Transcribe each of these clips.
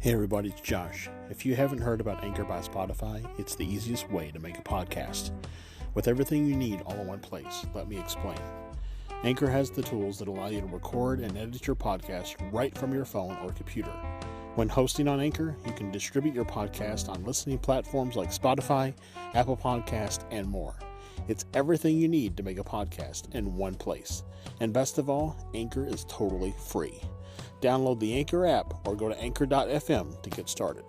Hey everybody, it's Josh. If you haven't heard about Anchor by Spotify, it's the easiest way to make a podcast. With everything you need all in one place, let me explain. Anchor has the tools that allow you to record and edit your podcast right from your phone or computer. When hosting on Anchor, you can distribute your podcast on listening platforms like Spotify, Apple Podcast, and more. It's everything you need to make a podcast in one place. And best of all, Anchor is totally free. Download the Anchor app or go to anchor.fm to get started.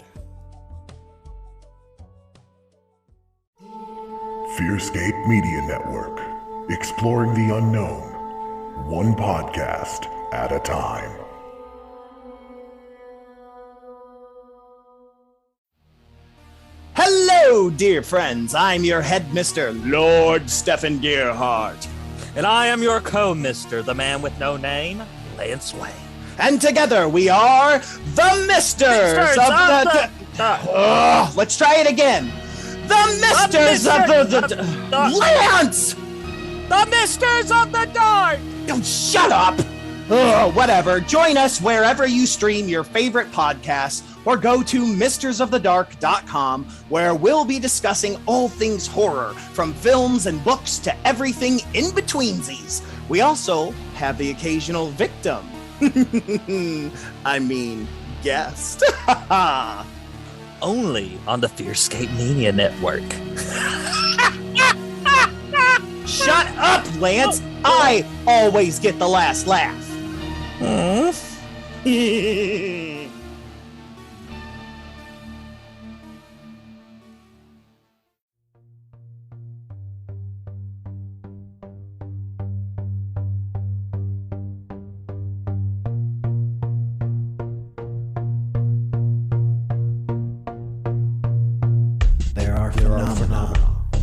Fearscape Media Network, exploring the unknown, one podcast at a time. Hello, dear friends. I'm your headmister, Lord Stephen Gearhart. And I am your co-mister, the man with no name, Lance Wayne. And together we are the Misters of let's try it again. The Misters of the Lance! The Misters of the Dark! Oh, shut up! Whatever. Join us wherever you stream your favorite podcasts or go to mistersofthedark.com, where we'll be discussing all things horror, from films and books to everything in betweensies. We also have the occasional victim. I mean, guest. Only on the Fearscape Media Network. Shut up, Lance! I always get the last laugh. There are phenomena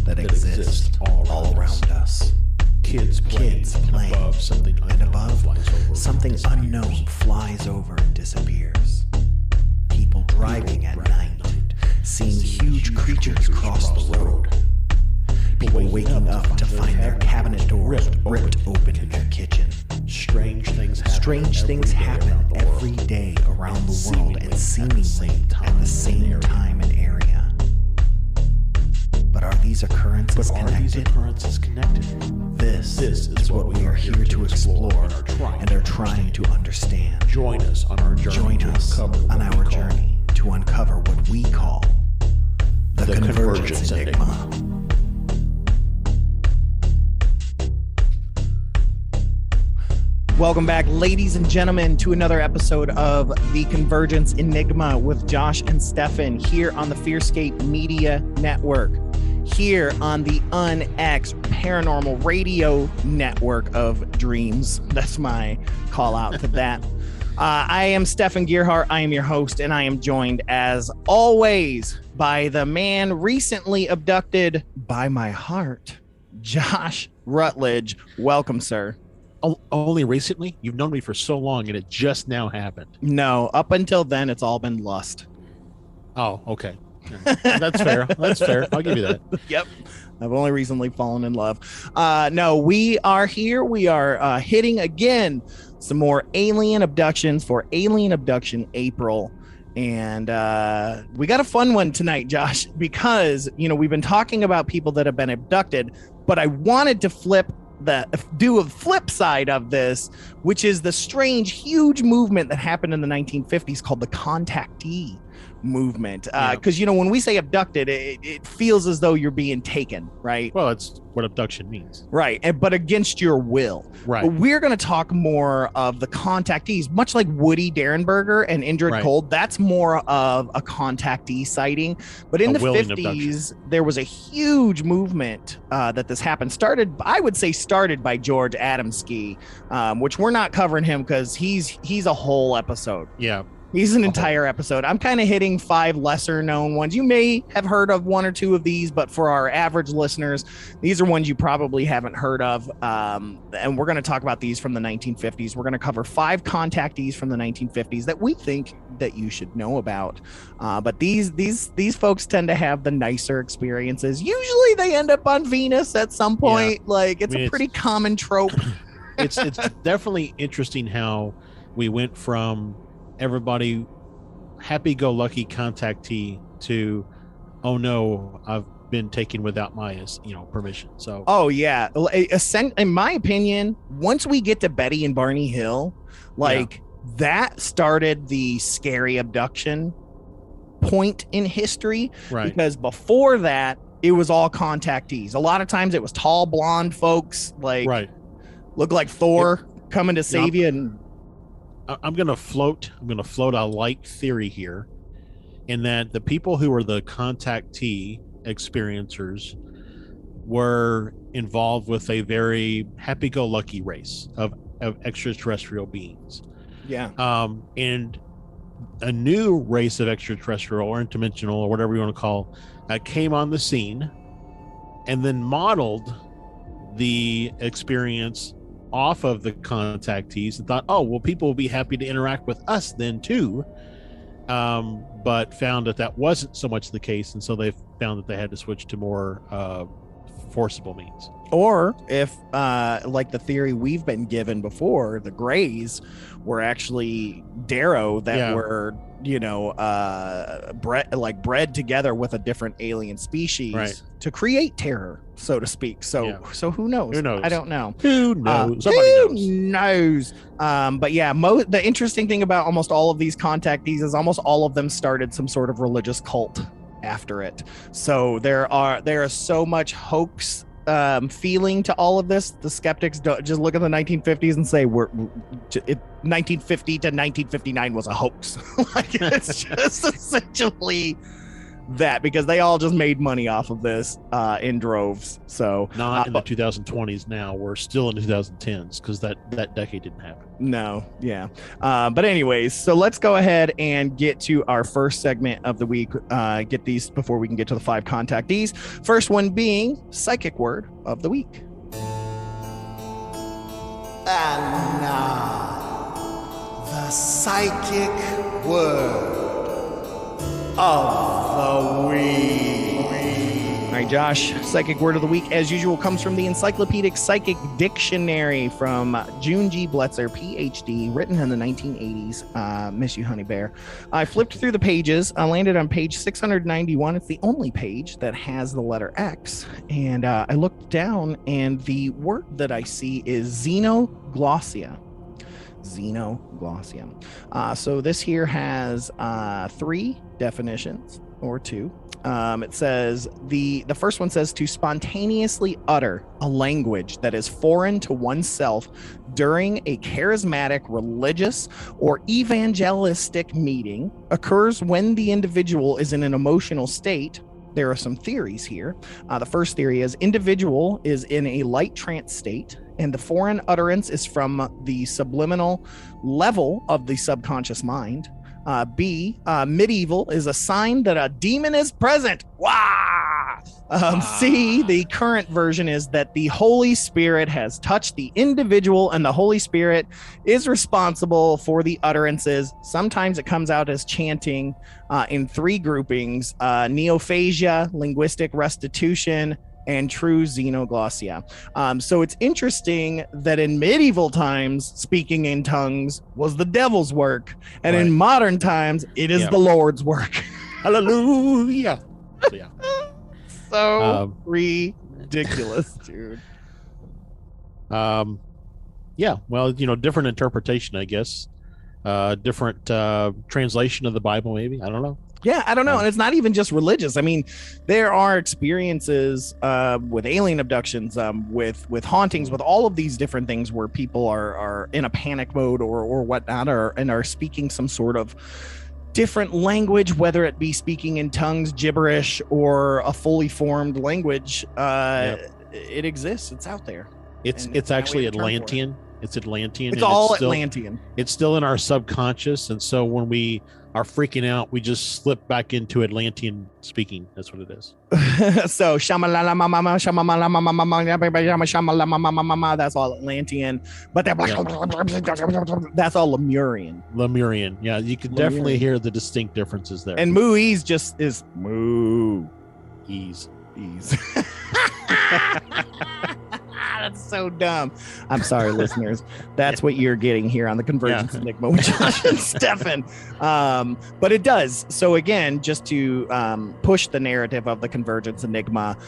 that exist all around us. Kids playing above something unknown flies over and disappears. People driving at night, seeing huge creatures cross the road. People waking up to find their cabinet doors ripped open in their kitchen. Strange things happen every day around the world and seemingly at the same time and area. But are these occurrences connected? This is what we are here to explore and are trying to understand. Join us on our journey to uncover what we call the Convergence Enigma. Welcome back, ladies and gentlemen, to another episode of the Convergence Enigma with Josh and Stefan here on the Fearscape Media Network, here on the UnX Paranormal Radio Network of Dreams. That's my call out to that. I am Stefan Gearhart. I am your host, and I am joined, as always, by the man recently abducted by my heart, Josh Rutledge. Welcome, sir. Only recently? You've known me for so long and it just now happened. No, up until then, it's all been lust. Oh, okay. That's fair. I'll give you that. Yep. I've only recently fallen in love. No, we are here. We are hitting again some more alien abductions for Alien Abduction April. And we got a fun one tonight, Josh, because, we've been talking about people that have been abducted, but I wanted to do a flip side of this, which is the strange, huge movement that happened in the 1950s called the Contactee movement. Because, when we say abducted, it feels as though you're being taken, right? Well, it's what abduction means. Right. But against your will. Right. But we're going to talk more of the contactees, much like Woody Derenberger and Indrid Cold. That's more of a contactee sighting. But in the 50s, abduction. There was a huge movement that this happened. Started by George Adamski, which we're not covering him because he's a whole episode. Yeah. He's an entire episode. I'm kind of hitting 5 lesser known ones. You may have heard of 1 or 2 of these, but for our average listeners, these are ones you probably haven't heard of. And we're going to talk about these from the 1950s. We're going to cover 5 contactees from the 1950s that we think that you should know about. But these folks tend to have the nicer experiences. Usually they end up on Venus at some point. Yeah. It's a pretty common trope. It's definitely interesting how we went from everybody happy-go-lucky contactee to, oh no, I've been taken without my permission. So in my opinion, once we get to Betty and Barney Hill, that started the scary abduction point in history, right? Because before that, it was all contactees. A lot of times it was tall blonde folks look like Thor coming to save you. And I'm gonna float a light theory here, in that the people who were the contactee experiencers were involved with a very happy-go-lucky race of extraterrestrial beings. And a new race of extraterrestrial or interdimensional or whatever you want to call came on the scene and then modeled the experience off of the contactees and thought, oh, well, people will be happy to interact with us then too. But found that wasn't so much the case, and so they found that they had to switch to more forcible means. Or if, like the theory we've been given before, the Greys were actually Darrow that were, bred together with a different alien species to create terror, so to speak. So who knows? Who knows? I don't know. Who knows? Somebody knows. But yeah, the interesting thing about almost all of these contactees is almost all of them started some sort of religious cult after it. So there is so much hoax feeling to all of this. The skeptics don't just look at the 1950s and say 1950 to 1959 was a hoax. It's just essentially that, because they all just made money off of this in droves. So not in the 2020s now. We're still in the 2010s because that decade didn't happen. No, yeah. But anyways, so let's go ahead and get to our first segment of the week. Get these before we can get to the 5 contactees. First one being Psychic Word of the Week. And now, the Psychic Word of the Week. All right, Josh, Psychic Word of the Week, as usual, comes from the Encyclopedic Psychic Dictionary from June G. Bletzer, PhD, written in the 1980s. Miss you, honey bear. I flipped through the pages. I landed on page 691. It's the only page that has the letter X. And I looked down, and the word that I see is xenoglossia. Xenoglossia. So this here has 3 definitions, or 2. It says the first one says to spontaneously utter a language that is foreign to oneself during a charismatic, religious, or evangelistic meeting occurs when the individual is in an emotional state. There are some theories here. The first theory is individual is in a light trance state, and the foreign utterance is from the subliminal level of the subconscious mind. B, medieval is a sign that a demon is present. C, the current version is that the Holy Spirit has touched the individual and the Holy Spirit is responsible for the utterances. Sometimes it comes out as chanting in 3 groupings, neophasia, linguistic restitution, and true xenoglossia. So it's interesting that in medieval times, speaking in tongues was the devil's work, and in modern times, it is the Lord's work. Hallelujah. So ridiculous, dude. Well, different interpretation, I guess. Different translation of the Bible, maybe. I don't know. Yeah, I don't know. And it's not even just religious. I mean, there are experiences with alien abductions, with hauntings, with all of these different things where people are in a panic mode or whatnot, and are speaking some sort of different language, whether it be speaking in tongues, gibberish, or a fully formed language. It exists. It's out there. It's actually Atlantean. It's Atlantean. It's all Atlantean. It's still in our subconscious, and so when we are freaking out, we just slip back into Atlantean speaking. That's what it is. So that's all Atlantean, but that's all Lemurian. Lemurian, yeah, you could definitely hear the distinct differences there. And Mooese just is moo. Ease. That's so dumb. I'm sorry, listeners. That's what you're getting here on the Convergence Enigma with Josh and Stefan. But it does. So again, just to push the narrative of the Convergence Enigma,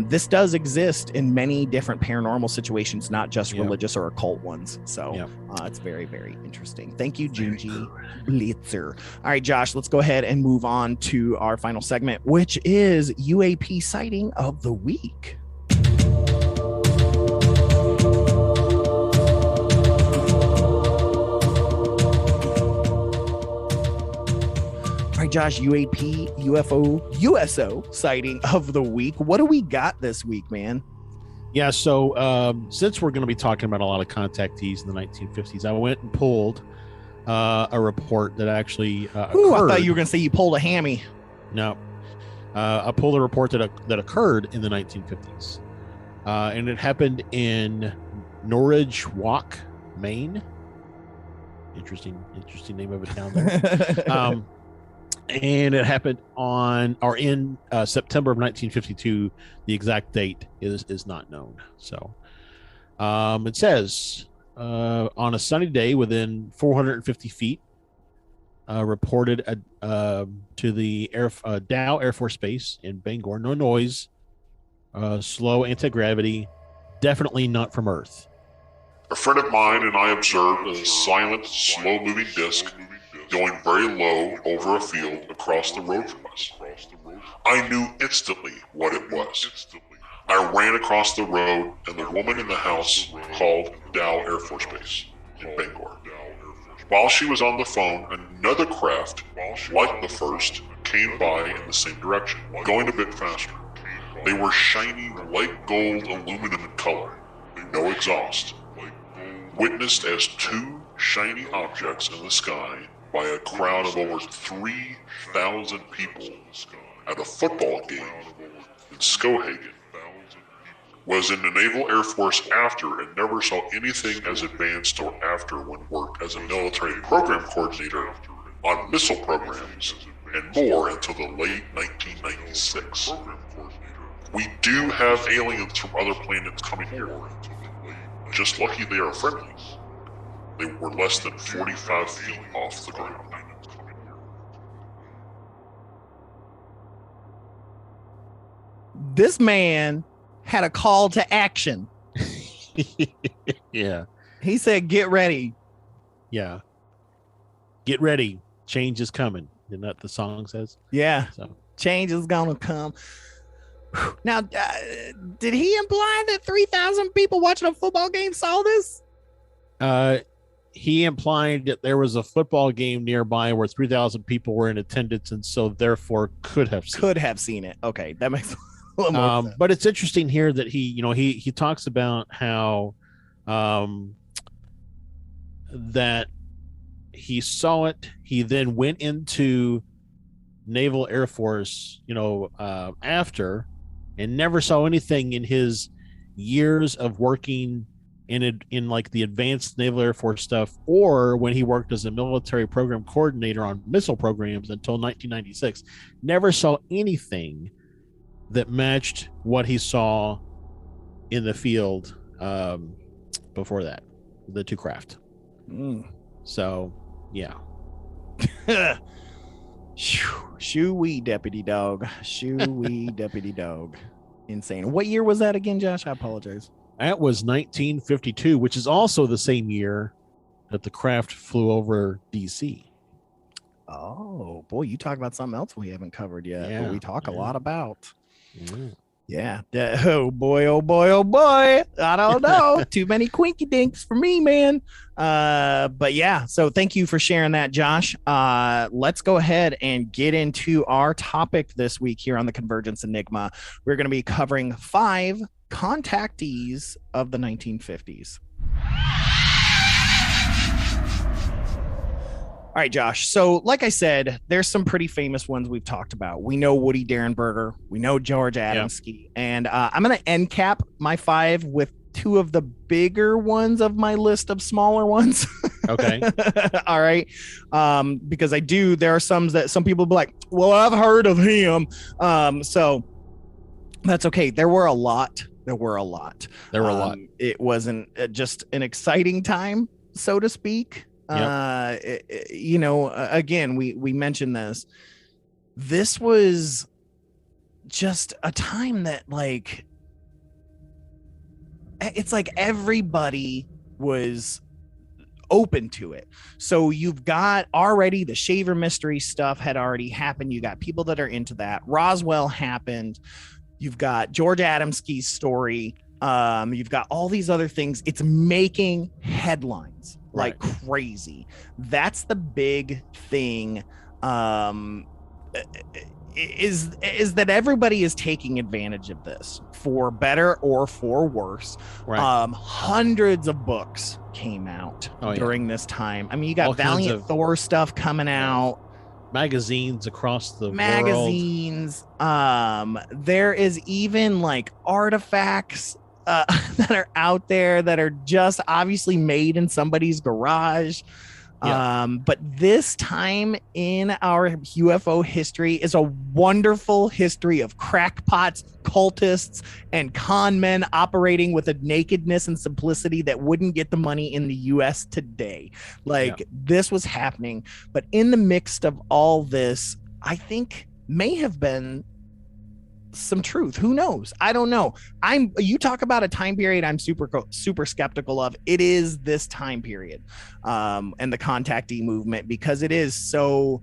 this does exist in many different paranormal situations, not just religious or occult ones. So it's very, very interesting. Thank you, Junji Blitzer. All right, Josh, let's go ahead and move on to our final segment, which is UAP sighting of the week. All right, Josh, UAP, UFO, USO sighting of the week. What do we got this week, man? Yeah, so since we're going to be talking about a lot of contactees in the 1950s, I went and pulled a report that actually Ooh, I thought you were going to say you pulled a hammy. No. I pulled a report that occurred in the 1950s. And it happened in Norridge Walk, Maine. Interesting name of a town there. And it happened in September of 1952. The exact date is not known. So it says on a sunny day within 450 feet, reported to the Dow Air Force Base in Bangor. No noise, slow anti-gravity, definitely not from Earth. A friend of mine and I observed a silent, slow-moving disc going very low over a field across the road from us. I knew instantly what it was. I ran across the road and the woman in the house called Dow Air Force Base in Bangor. While she was on the phone, another craft, like the first, came by in the same direction, going a bit faster. They were shiny light gold aluminum in color, no exhaust. Witnessed as two shiny objects in the sky by a crowd of over 3,000 people at a football game in Skohagen. Was in the Naval Air Force after and never saw anything as advanced or after when worked as a military program coordinator on missile programs and more until the late 1996. We do have aliens from other planets coming here. Just lucky they are friendly. They were less than 45 feet off the ground. This man had a call to action. Yeah. He said, get ready. Yeah. Get ready. Change is coming. Isn't that the song says? Yeah. So. Change is going to come. Now, did he imply that 3,000 people watching a football game saw this? He implied that there was a football game nearby where 3,000 people were in attendance and so therefore could have seen it. Okay. That makes a little more sense. But it's interesting here that he talks about how that he saw it. He then went into Naval Air Force, after, and never saw anything in his years of working in like the advanced Naval Air Force stuff, or when he worked as a military program coordinator on missile programs until 1996. Never saw anything that matched what he saw in the field before that, the two craft. So, yeah. Shoo-wee, deputy dog. Shoo-wee, deputy dog. Insane. What year was that again, Josh? I apologize. That was 1952, which is also the same year that the craft flew over DC. Oh, boy, you talk about something else we haven't covered yet, but we talk a lot about. Yeah. Oh, boy, oh, boy, oh, boy. I don't know. Too many quinky dinks for me, man. But yeah, so thank you for sharing that, Josh. Let's go ahead and get into our topic this week here on the Convergence Enigma. We're going to be covering 5 contactees of the 1950s. All right, Josh. So like I said, there's some pretty famous ones we've talked about. We know Woody Derenberger. We know George Adamski. And I'm going to end cap my 5 with 2 of the bigger ones of my list of smaller ones. Okay. All right. Because there are some that some people be like, well, I've heard of him. So that's okay. There were a lot There were a lot. There were a lot. It wasn't just an exciting time, so to speak. Yep. Again, we mentioned this. This was just a time that, like, it's like everybody was open to it. So you've got already the Shaver mystery stuff had already happened. You got people that are into that. Roswell happened. You've got George Adamski's story. You've got all these other things. It's making headlines like crazy. That's the big thing. Is that everybody is taking advantage of this for better or for worse. Hundreds of books came out during this time. I mean, you got all Valiant Thor stuff coming out, magazines across the world. There is even like artifacts that are out there that are just obviously made in somebody's garage. But this time in our UFO history is a wonderful history of crackpots, cultists, and con men operating with a nakedness and simplicity that wouldn't get the money in the US today. This was happening, but in the mix of all this, I think may have been some truth. Who knows? I don't know. You talk about a time period I'm super skeptical of. It is this time period, and the contactee movement, because it is so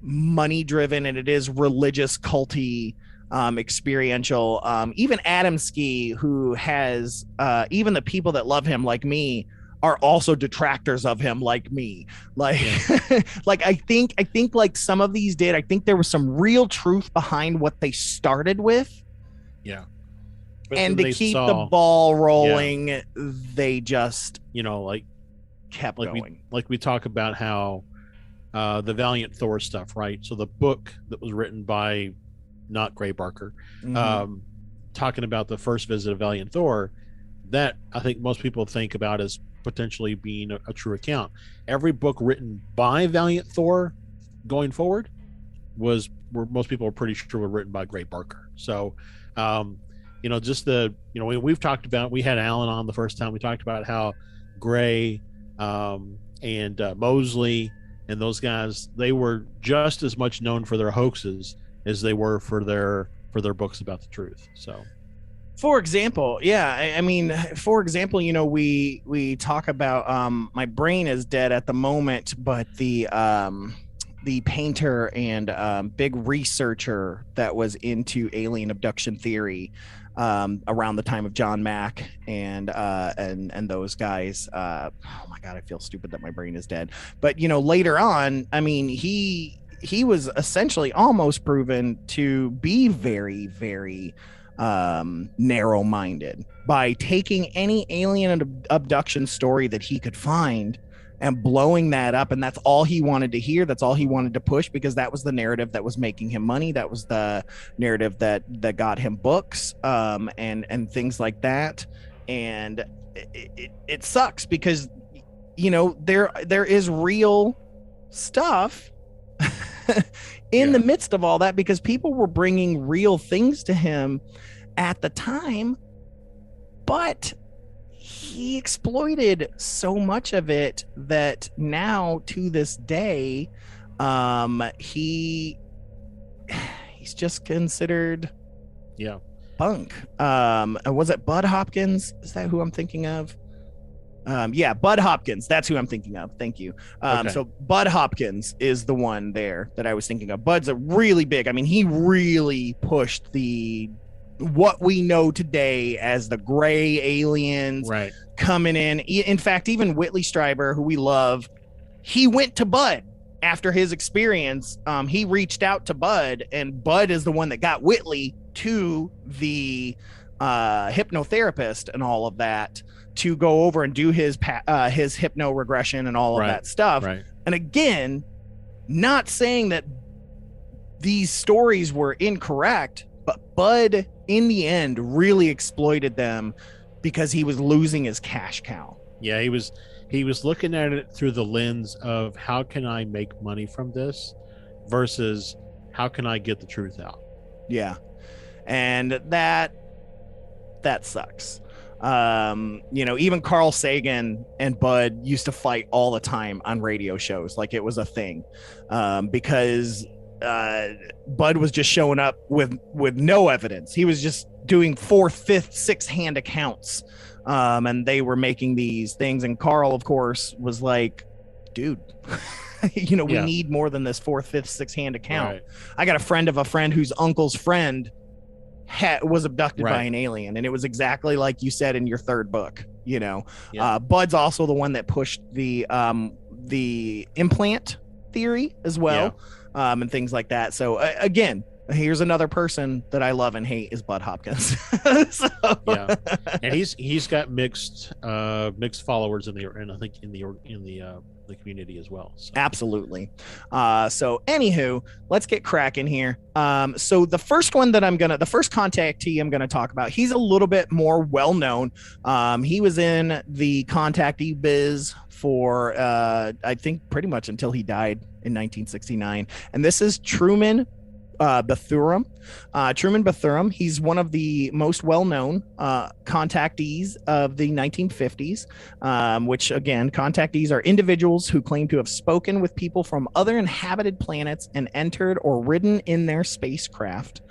money driven and it is religious, culty, experiential. Even Adamski, who has even the people that love him, like me, are also detractors of him, like me. I think like some of these did. I think there was some real truth behind what they started with. Yeah. And to keep the ball rolling, they just, kept going. We talk about how the Valiant Thor stuff, right? So the book that was written by not Gray Barker, talking about the first visit of Valiant Thor, that I think most people think about as potentially being a true account. Every book written by Valiant Thor going forward where most people are pretty sure were written by Gray Barker. So we've talked about, we had Alan on the first time, we talked about how Gray and Mosley and those guys, they were just as much known for their hoaxes as they were for their books about the truth. So for example, we talk about my brain is dead at the moment, but the painter and big researcher that was into alien abduction theory around the time of John Mack and those guys. Oh my God, I feel stupid that my brain is dead. But later on, I mean, he was essentially almost proven to be very, very narrow-minded by taking any alien abduction story that he could find and blowing that up, and that's all he wanted to hear, that's all he wanted to push, because that was the narrative that was making him money, that was the narrative that got him books, and things like that. And it sucks because there is real stuff in the midst of all that, because people were bringing real things to him at the time, but he exploited so much of it that now to this day, he's just considered bunk. Was it Bud Hopkins? Is that who I'm thinking of? Bud Hopkins. That's who I'm thinking of. Thank you. So Bud Hopkins is the one there that I was thinking of. Bud's a really big, I mean, he really pushed what we know today as the gray aliens coming in. In fact, even Whitley Strieber, who we love, he went to Bud after his experience. He reached out to Bud, and Bud is the one that got Whitley to the hypnotherapist and all of that, to go over and do his hypno regression and all of that stuff. And again, not saying that these stories were incorrect, but Bud in the end really exploited them because he was losing his cash cow. Yeah, he was looking at it through the lens of how can I make money from this versus how can I get the truth out. Yeah. And that that sucks. Even Carl Sagan and Bud used to fight all the time on radio shows. Like it was a thing, because Bud was just showing up with no evidence. He was just doing 4th, 5th, 6th hand accounts. And they were making these things. And Carl, of course, was like, dude, we need more than this 4th, 5th, 6th hand account. Right. I got a friend of a friend whose uncle's friend was abducted by an alien, and it was exactly like you said in your 3rd book. Bud's also the one that pushed the implant theory as well, and things like that. So again, here's another person that I love and hate is Bud Hopkins. And he's got mixed followers in the community as well. So. Absolutely. So anywho, let's get cracking here. So the first one that the first contactee I'm gonna talk about, he's a little bit more well known. He was in the contactee biz for I think pretty much until he died in 1969, and this is Truman Bethurum. Truman Bethurum, he's one of the most well-known contactees of the 1950s, which again, contactees are individuals who claim to have spoken with people from other inhabited planets and entered or ridden in their spacecraft.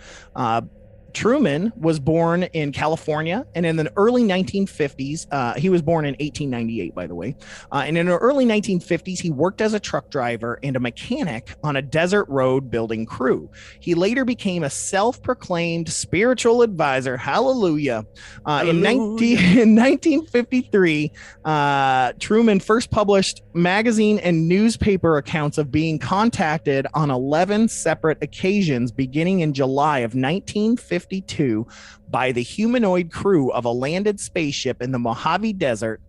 Truman was born in California, and in the early 1950s, he was born in 1898, by the way. And in the early 1950s, he worked as a truck driver and a mechanic on a desert road building crew. He later became a self-proclaimed spiritual advisor. Hallelujah. In 1953, Truman first published magazine and newspaper accounts of being contacted on 11 separate occasions beginning in July of 1952 by the humanoid crew of a landed spaceship in the Mojave Desert,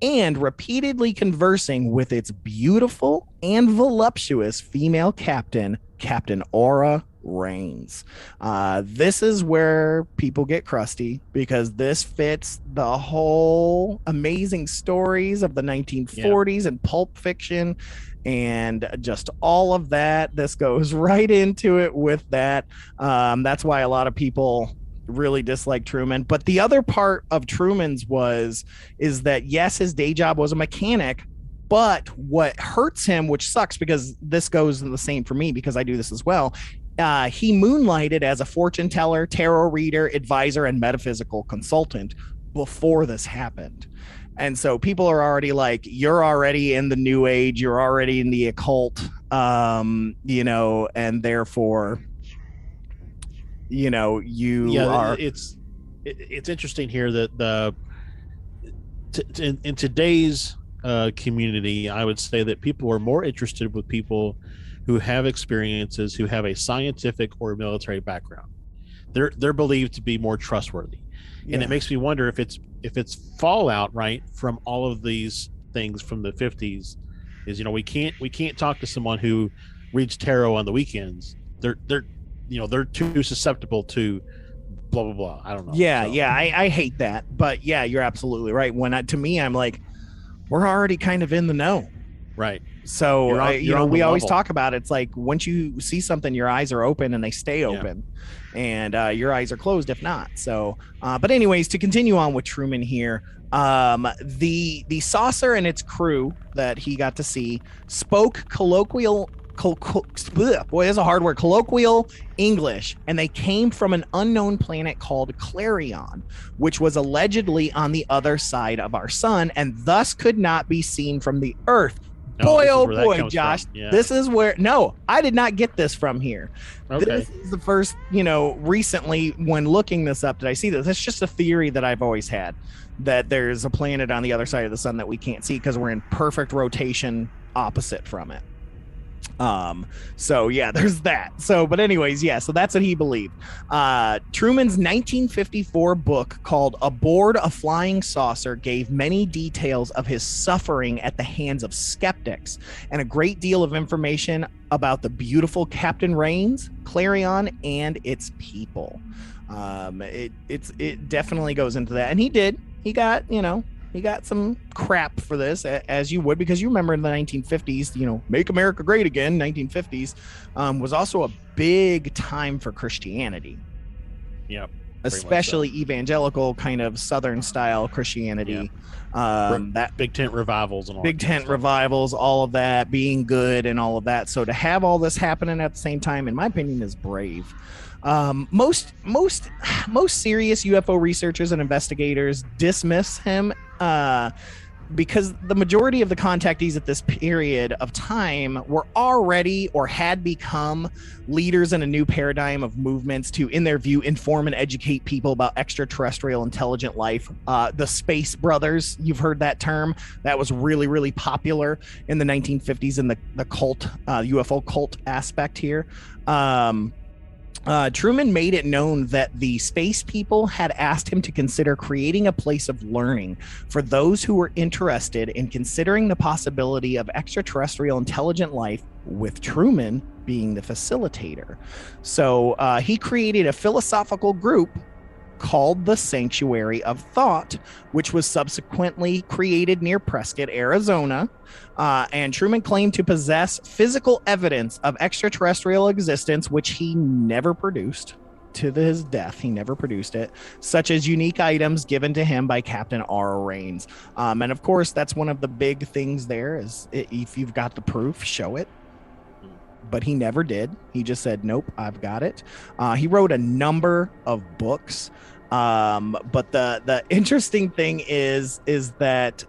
and repeatedly conversing with its beautiful and voluptuous female captain, Captain Aura Rains. This is where people get crusty, because this fits the whole amazing stories of the 1940s and pulp fiction and just all of that. This goes right into it with that. That's why a lot of people really dislike Truman. But the other part of Truman's is that yes, his day job was a mechanic, but what hurts him, which sucks because this goes the same for me because I do this as well. He moonlighted as a fortune teller, tarot reader, advisor, and metaphysical consultant before this happened. And so people are already like, you're already in the new age, you're already in the occult, and therefore, you are. It's interesting here that in today's community, I would say that people are more interested with people who have experiences, who have a scientific or military background. They're believed to be more trustworthy. And it makes me wonder if it's fallout, right, from all of these things from the 50s. Is we can't talk to someone who reads tarot on the weekends. They're too susceptible to blah blah blah. I don't know. I hate that, but yeah, you're absolutely right. To me, I'm like, we're already kind of in the know, right? So we always talk about it. It's like once you see something, your eyes are open and they stay open, and your eyes are closed if not. So, but anyways, to continue on with Truman here, the saucer and its crew that he got to see spoke colloquial English, and they came from an unknown planet called Clarion, which was allegedly on the other side of our sun and thus could not be seen from the Earth. Boy, Josh, this is where, no, I did not get this from here. Okay. This is the first, recently when looking this up, did I see this? It's just a theory that I've always had, that there's a planet on the other side of the sun that we can't see because we're in perfect rotation opposite from it. So yeah, there's that. So, but anyways, so that's what he believed. Truman's 1954 book called Aboard a Flying Saucer gave many details of his suffering at the hands of skeptics and a great deal of information about the beautiful Captain Rains, Clarion, and its people. It definitely goes into that, and he got some crap for this, as you would, because you remember in the 1950s, Make America Great Again, 1950s, was also a big time for Christianity. Yep. especially evangelical kind of Southern style Christianity. That big tent revivals and all big tent revivals, all of that, being good and all of that. So to have all this happening at the same time, in my opinion, is brave. Most serious UFO researchers and investigators dismiss him because the majority of the contactees at this period of time were already or had become leaders in a new paradigm of movements to, in their view, inform and educate people about extraterrestrial intelligent life. The Space Brothers, you've heard that term. That was really, really popular in the 1950s in the cult, UFO cult aspect here. Truman made it known that the space people had asked him to consider creating a place of learning for those who were interested in considering the possibility of extraterrestrial intelligent life, with Truman being the facilitator. So he created a philosophical group called the Sanctuary of Thought, which was subsequently created near Prescott, Arizona. And Truman claimed to possess physical evidence of extraterrestrial existence, which he never produced. To his death, he never produced it, such as unique items given to him by Captain R. Raines. And of course, that's one of the big things there is if you've got the proof, show it. But he never did. He just said, nope, I've got it. He wrote a number of books. But the interesting thing is that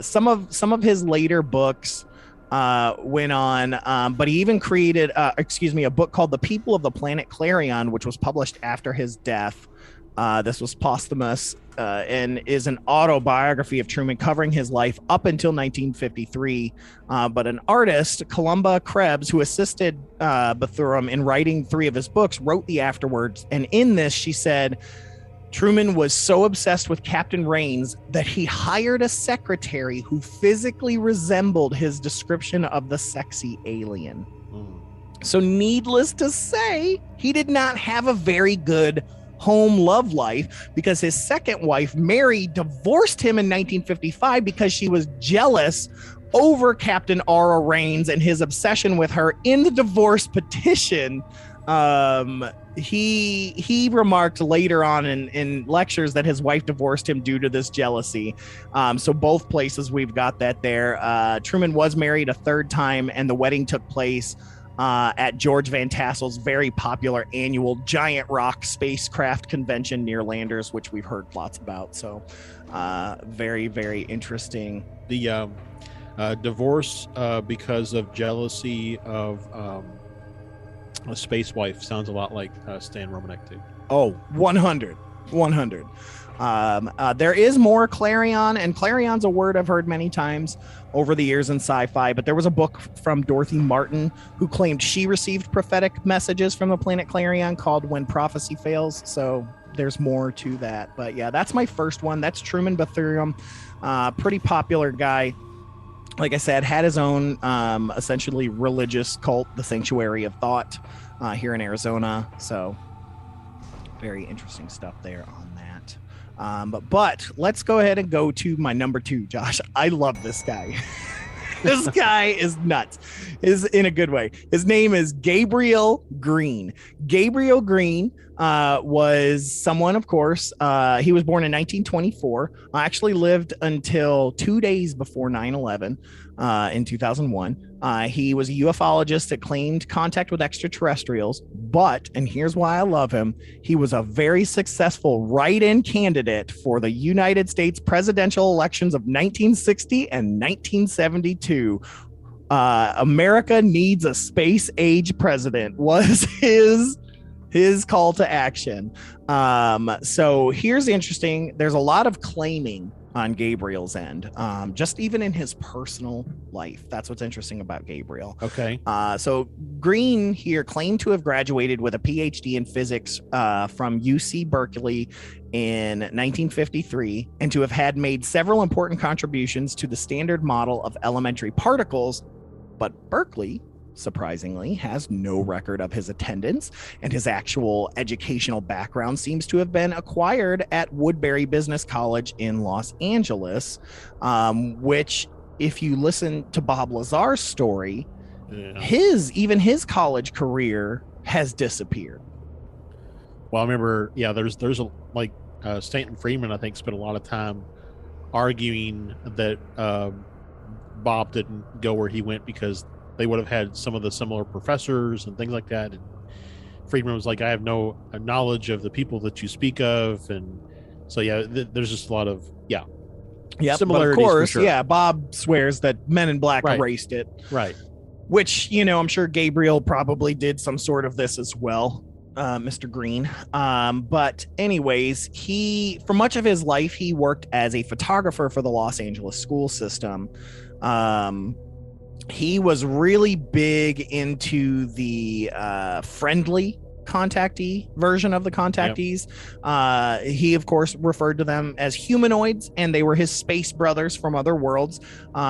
some of his later books went on, but he even created a book called The People of the Planet Clarion, which was published after his death. This was posthumous and is an autobiography of Truman covering his life up until 1953. But an artist, Columba Krebs, who assisted Bethurham in writing 3 of his books, wrote the afterwards. And in this, she said, Truman was so obsessed with Captain Raines that he hired a secretary who physically resembled his description of the sexy alien. So needless to say, he did not have a very good home love life, because his second wife, Mary, divorced him in 1955 because she was jealous over Captain Aura Raines and his obsession with her. In the divorce petition, he remarked later on in lectures that his wife divorced him due to this jealousy. So both places we've got that there. Truman was married a 3rd time, and the wedding took place at George Van Tassel's very popular annual giant rock spacecraft convention near Landers, which we've heard lots about. So very, very interesting. The divorce because of jealousy of a space wife sounds a lot like Stan Romanek too. Oh, 100. There is more Clarion, and Clarion's a word I've heard many times over the years in sci-fi, but there was a book from Dorothy Martin who claimed she received prophetic messages from the planet Clarion called When Prophecy Fails. So there's more to that. But yeah, that's my first one. That's Truman Bethurham. Pretty popular guy. Like I said, had his own essentially religious cult, the Sanctuary of Thought, here in Arizona. So very interesting stuff there on that. But let's go ahead and go to my number 2, Josh. I love this guy. This guy is nuts, is in a good way. His name is Gabriel Green. Gabriel Green was someone, of course, he was born in 1924. Actually lived until 2 days before 9/11 in 2001. He was a ufologist that claimed contact with extraterrestrials, but, and here's why I love him, he was a very successful write-in candidate for the United States presidential elections of 1960 and 1972. America needs a space-age president was his call to action. So here's interesting. There's a lot of claiming on Gabriel's end, just even in his personal life. That's what's interesting about Gabriel. Okay. So Green here claimed to have graduated with a PhD in physics from UC Berkeley in 1953, and to have had made several important contributions to the standard model of elementary particles. But Berkeley, surprisingly, has no record of his attendance, and his actual educational background seems to have been acquired at Woodbury Business College in Los Angeles, which, if you listen to Bob Lazar's story, his college career has disappeared. Well, I remember, yeah, there's a like Stanton Friedman, I think, spent a lot of time arguing that Bob didn't go where he went because they would have had some of the similar professors and things like that. And Friedman was like, I have no knowledge of the people that you speak of. And so, yeah, there's just a lot of, But of course, for sure. Bob swears that Men in Black erased it. Right. Which, I'm sure Gabriel probably did some sort of this as well, Mr. Green. But anyways, for much of his life, he worked as a photographer for the Los Angeles school system. He was really big into the friendly contactee version of the contactees. He of course referred to them as humanoids, and they were his space brothers from other worlds.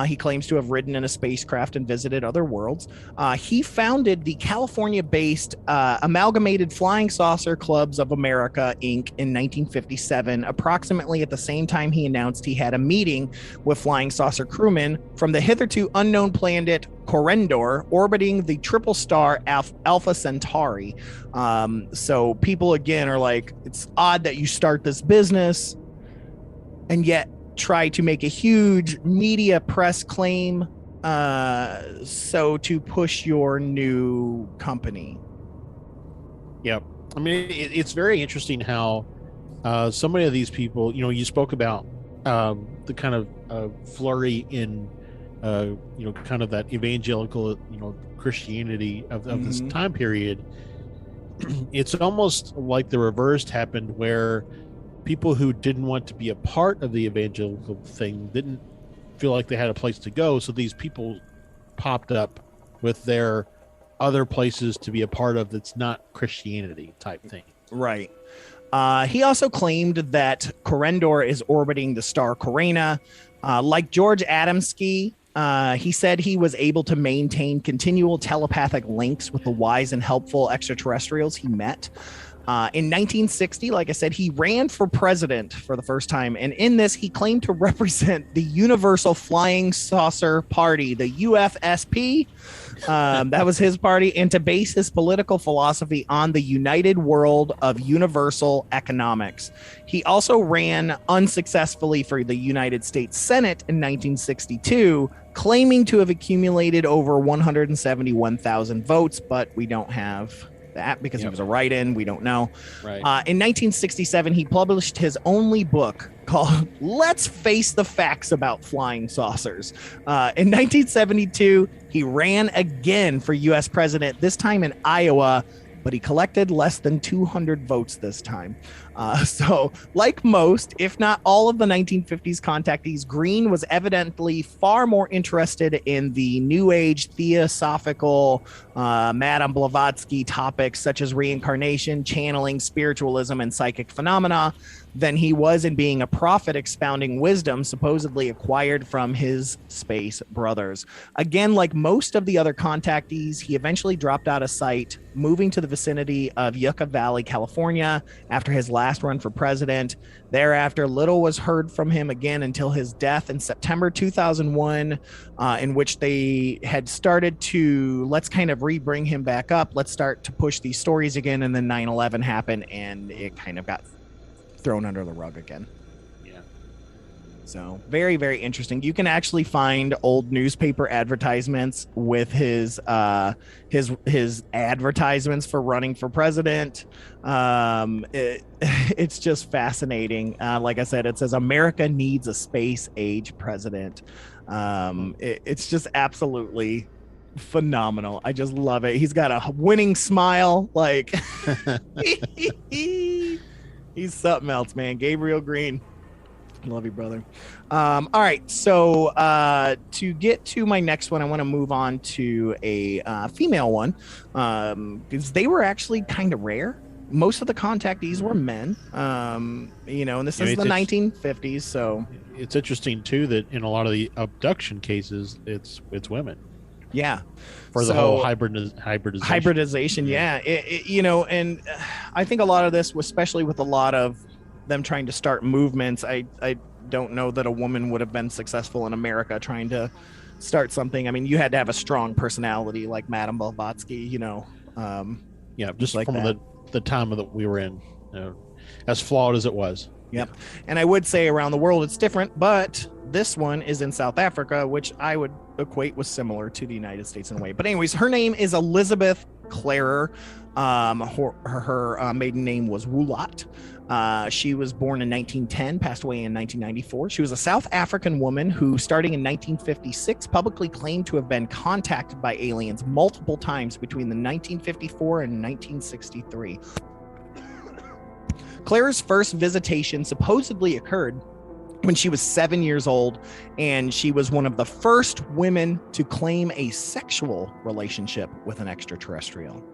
He claims to have ridden in a spacecraft and visited other worlds. He founded the California-based Amalgamated Flying Saucer Clubs of America Inc. in 1957, approximately at the same time he announced he had a meeting with flying saucer crewmen from the hitherto unknown planet Corendor orbiting the triple star Alpha Centauri. So people again are like, it's odd that you start this business and yet try to make a huge media press claim so to push your new company. Yep. I mean, it's very interesting how so many of these people, you spoke about the kind of flurry in kind of that evangelical, Christianity of this time period. It's almost like the reverse happened, where people who didn't want to be a part of the evangelical thing didn't feel like they had a place to go. So these people popped up with their other places to be a part of that's not Christianity type thing. Right. He also claimed that Corendor is orbiting the star Corena. Like George Adamski, he said he was able to maintain continual telepathic links with the wise and helpful extraterrestrials he met. In 1960, like I said, he ran for president for the first time. And in this, he claimed to represent the Universal Flying Saucer Party, the UFSP. That was his party, and to base his political philosophy on the United World of Universal Economics. He also ran unsuccessfully for the United States Senate in 1962, claiming to have accumulated over 171,000 votes, but we don't have that because he was a write-in. We don't know. Right. In 1967, he published his only book called Let's Face the Facts About Flying Saucers. In 1972, he ran again for U.S. president, this time in Iowa, but he collected less than 200 votes this time. So like most, if not all of the 1950s contactees, Green was evidently far more interested in the New Age theosophical Madame Blavatsky topics such as reincarnation, channeling, spiritualism, and psychic phenomena than he was in being a prophet expounding wisdom supposedly acquired from his space brothers. Again, like most of the other contactees, he eventually dropped out of sight, moving to the vicinity of Yucca Valley, California, after his last run for president. Thereafter, little was heard from him again until his death in September 2001, in which they had started to, let's kind of re-bring him back up. Let's start to push these stories again. And then 9/11 happened, and it kind of got thrown under the rug again. Yeah. So very, very interesting. You can actually find old newspaper advertisements with his advertisements for running for president. It's just fascinating. Like I said, it says America needs a space age president. It's just absolutely phenomenal. I just love it. He's got a winning smile. Like he's something else, man. Gabriel Green. Love you, brother. All right. So to get to my next one, I want to move on to a female one because they were actually kind of rare. Most of the contactees were men, and this is the 1950s. So it's interesting, too, that in a lot of the abduction cases, it's women. Yeah. For the whole hybridization. Hybridization, yeah. And I think a lot of this, especially with a lot of them trying to start movements, I don't know that a woman would have been successful in America trying to start something. I mean, you had to have a strong personality like Madame Blavatsky, just like the time that we were in, as flawed as it was. Yep. And I would say around the world it's different, but this one is in South Africa, which I would equate was similar to the United States in a way. But anyways, her name is Elizabeth Clare. Her maiden name was Wulat. She was born in 1910, passed away in 1994. She was a South African woman who, starting in 1956, publicly claimed to have been contacted by aliens multiple times between the 1954 and 1963. Claire's first visitation supposedly occurred when she was 7 years old, and she was one of the first women to claim a sexual relationship with an extraterrestrial.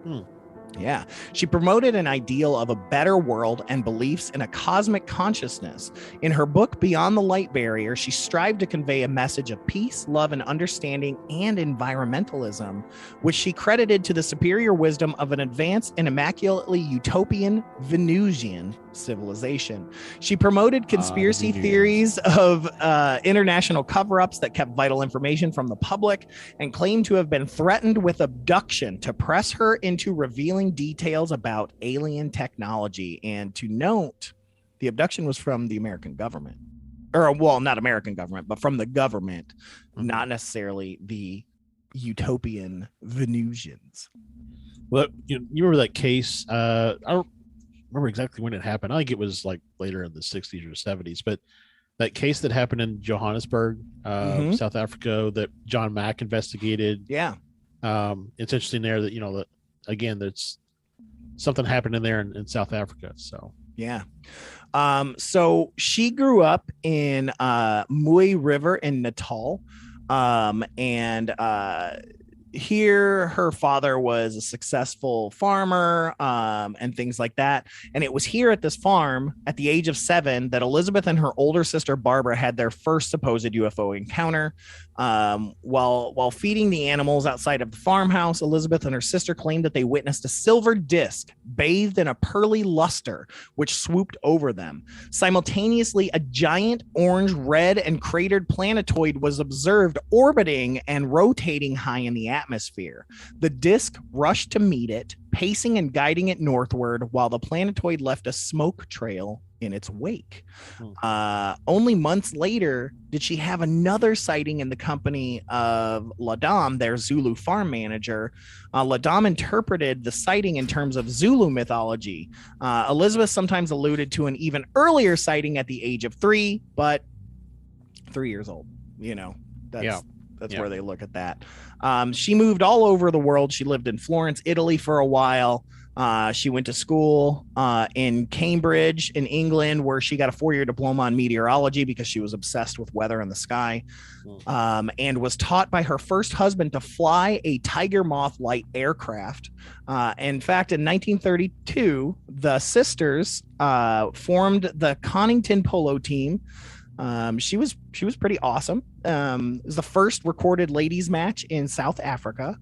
Yeah. She promoted an ideal of a better world and beliefs in a cosmic consciousness. In her book, Beyond the Light Barrier, she strived to convey a message of peace, love, and understanding, and environmentalism, which she credited to the superior wisdom of an advanced and immaculately utopian Venusian civilization. She promoted conspiracy theories of international cover-ups that kept vital information from the public, and claimed to have been threatened with abduction to press her into revealing details about alien technology. And to note, the abduction was from the American government, or well, not American government, but from the government, not necessarily the utopian Venusians. Well, you remember that case? I don't remember exactly when it happened. I think it was like later in the 60s or 70s, but that case that happened in Johannesburg, South Africa, that John Mack investigated. Yeah. It's interesting there that, that again, that's something happening there in South Africa. So, yeah. So she grew up in Mooi River in Natal. Here her father was a successful farmer and things like that. And it was here at this farm at the age of 7 that Elizabeth and her older sister Barbara had their first supposed UFO encounter. While feeding the animals outside of the farmhouse, Elizabeth and her sister claimed that they witnessed a silver disc bathed in a pearly luster, which swooped over them. Simultaneously, a giant orange, red, and cratered planetoid was observed orbiting and rotating high in the atmosphere. The disc rushed to meet it, pacing and guiding it northward, while the planetoid left a smoke trail in its wake. Only months later did she have another sighting in the company of Ladam, their Zulu farm manager. Ladam interpreted the sighting in terms of Zulu mythology. Elizabeth sometimes alluded to an even earlier sighting at the age of 3, but 3 years old, that's where they look at that. She moved all over the world. She lived in Florence, Italy for a while. She went to school in Cambridge in England, where she got a 4-year diploma in meteorology because she was obsessed with weather in the sky, and was taught by her first husband to fly a Tiger Moth light aircraft. In fact, in 1932, the sisters formed the Connington polo team. She was pretty awesome. It was the first recorded ladies match in South Africa.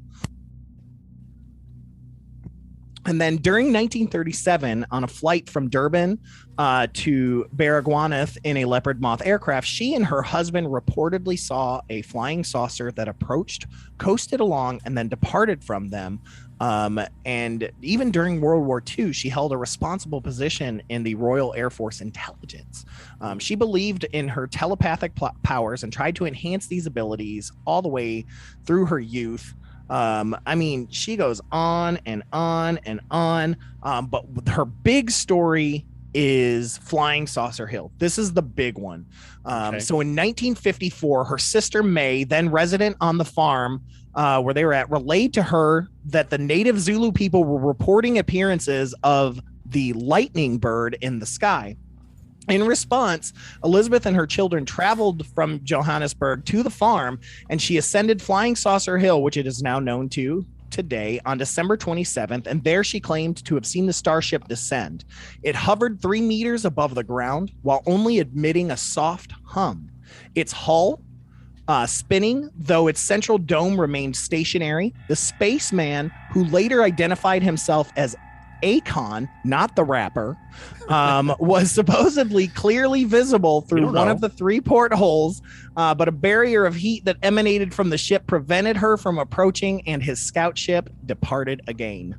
And then during 1937, on a flight from Durban to Baragwanath in a Leopard Moth aircraft, she and her husband reportedly saw a flying saucer that approached, coasted along, and then departed from them. And even during World War II, she held a responsible position in the Royal Air Force Intelligence. She believed in her telepathic powers and tried to enhance these abilities all the way through her youth. She goes on and on and on. But her big story is Flying Saucer Hill. This is the big one. So in 1954, her sister May, then resident on the farm where they were at, relayed to her that the native Zulu people were reporting appearances of the lightning bird in the sky. In response, Elizabeth and her children traveled from Johannesburg to the farm, and she ascended Flying Saucer Hill, which it is now known to today, on December 27th, and there she claimed to have seen the starship descend. It hovered 3 meters above the ground while only emitting a soft hum. Its hull spinning, though its central dome remained stationary. The spaceman, who later identified himself as Akon, not the rapper, was supposedly clearly visible through one of the 3 portholes, but a barrier of heat that emanated from the ship prevented her from approaching, and his scout ship departed again.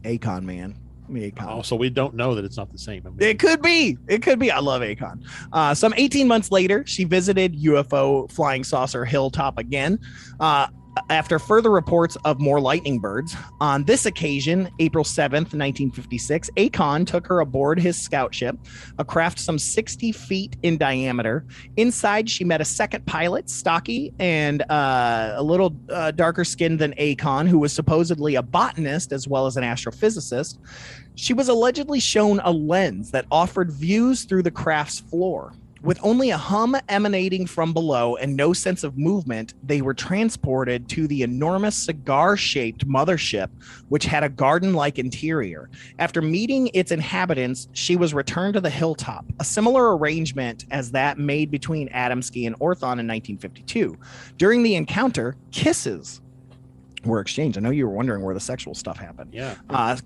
Akon, man. Akon. Oh, so we don't know that it's not the same. I mean, It could be. It could be. I love Akon. Some 18 months later, she visited UFO flying saucer Hilltop again. After further reports of more lightning birds. On this occasion, April 7th, 1956, Akon took her aboard his scout ship, a craft some 60 feet in diameter. Inside, she met a second pilot, stocky and a little darker skinned than Akon, who was supposedly a botanist as well as an astrophysicist. She was allegedly shown a lens that offered views through the craft's floor. With only a hum emanating from below and no sense of movement, they were transported to the enormous cigar-shaped mothership, which had a garden-like interior. After meeting its inhabitants, she was returned to the Hilltop, a similar arrangement as that made between Adamski and Orthon in 1952. During the encounter, kisses were exchanged. I know you were wondering where the sexual stuff happened. Yeah.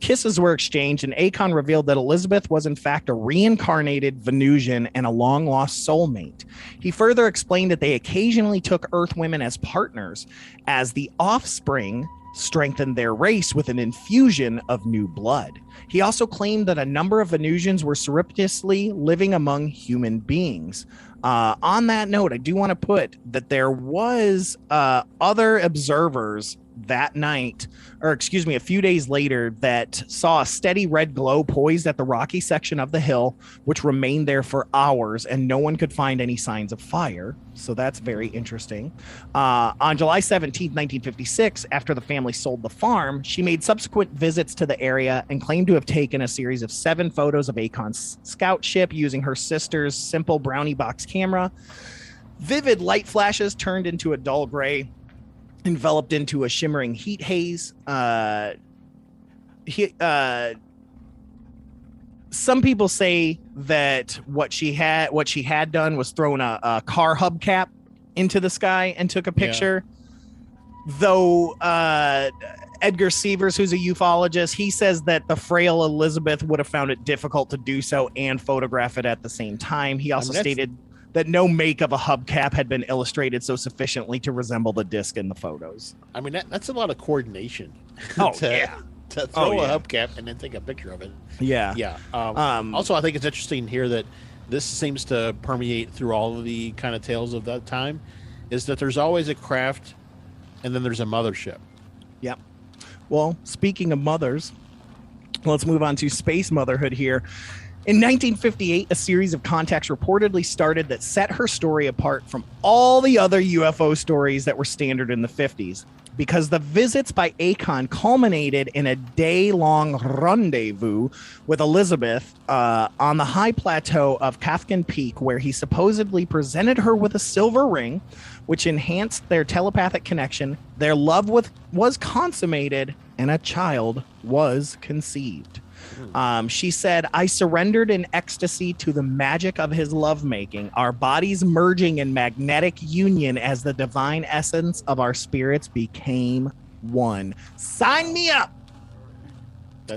Kisses were exchanged, and Akon revealed that Elizabeth was in fact a reincarnated Venusian and a long-lost soulmate. He further explained that they occasionally took Earth women as partners, as the offspring strengthened their race with an infusion of new blood. He also claimed that a number of Venusians were surreptitiously living among human beings. On that note, I do want to put that there was other observers that night, or excuse me, a few days later, that saw a steady red glow poised at the rocky section of the hill, which remained there for hours, and no one could find any signs of fire. So that's very interesting. On July 17th, 1956, after the family sold the farm, she made subsequent visits to the area and claimed to have taken a series of 7 photos of Akon's scout ship using her sister's simple brownie box camera. Vivid light flashes turned into a dull gray, enveloped into a shimmering heat haze. Some people say that what she had done was thrown a car hubcap into the sky and took a picture. Yeah. Though Edgar Sievers, who's a ufologist, he says that the frail Elizabeth would have found it difficult to do so and photograph it at the same time. He also stated that no make of a hubcap had been illustrated so sufficiently to resemble the disc in the photos. I mean, that's a lot of coordination. Oh, to throw a hubcap and then take a picture of it. Yeah. Yeah. Also, I think it's interesting here that this seems to permeate through all of the kind of tales of that time, is that there's always a craft and then there's a mothership. Yep. Well, speaking of mothers, let's move on to space motherhood here. In 1958, a series of contacts reportedly started that set her story apart from all the other UFO stories that were standard in the 50s, because the visits by Akon culminated in a day-long rendezvous with Elizabeth on the high plateau of Kafkin Peak, where he supposedly presented her with a silver ring, which enhanced their telepathic connection. Their love was consummated, and a child was conceived. She said, "I surrendered in ecstasy to the magic of his lovemaking, our bodies merging in magnetic union as the divine essence of our spirits became one." Sign me up.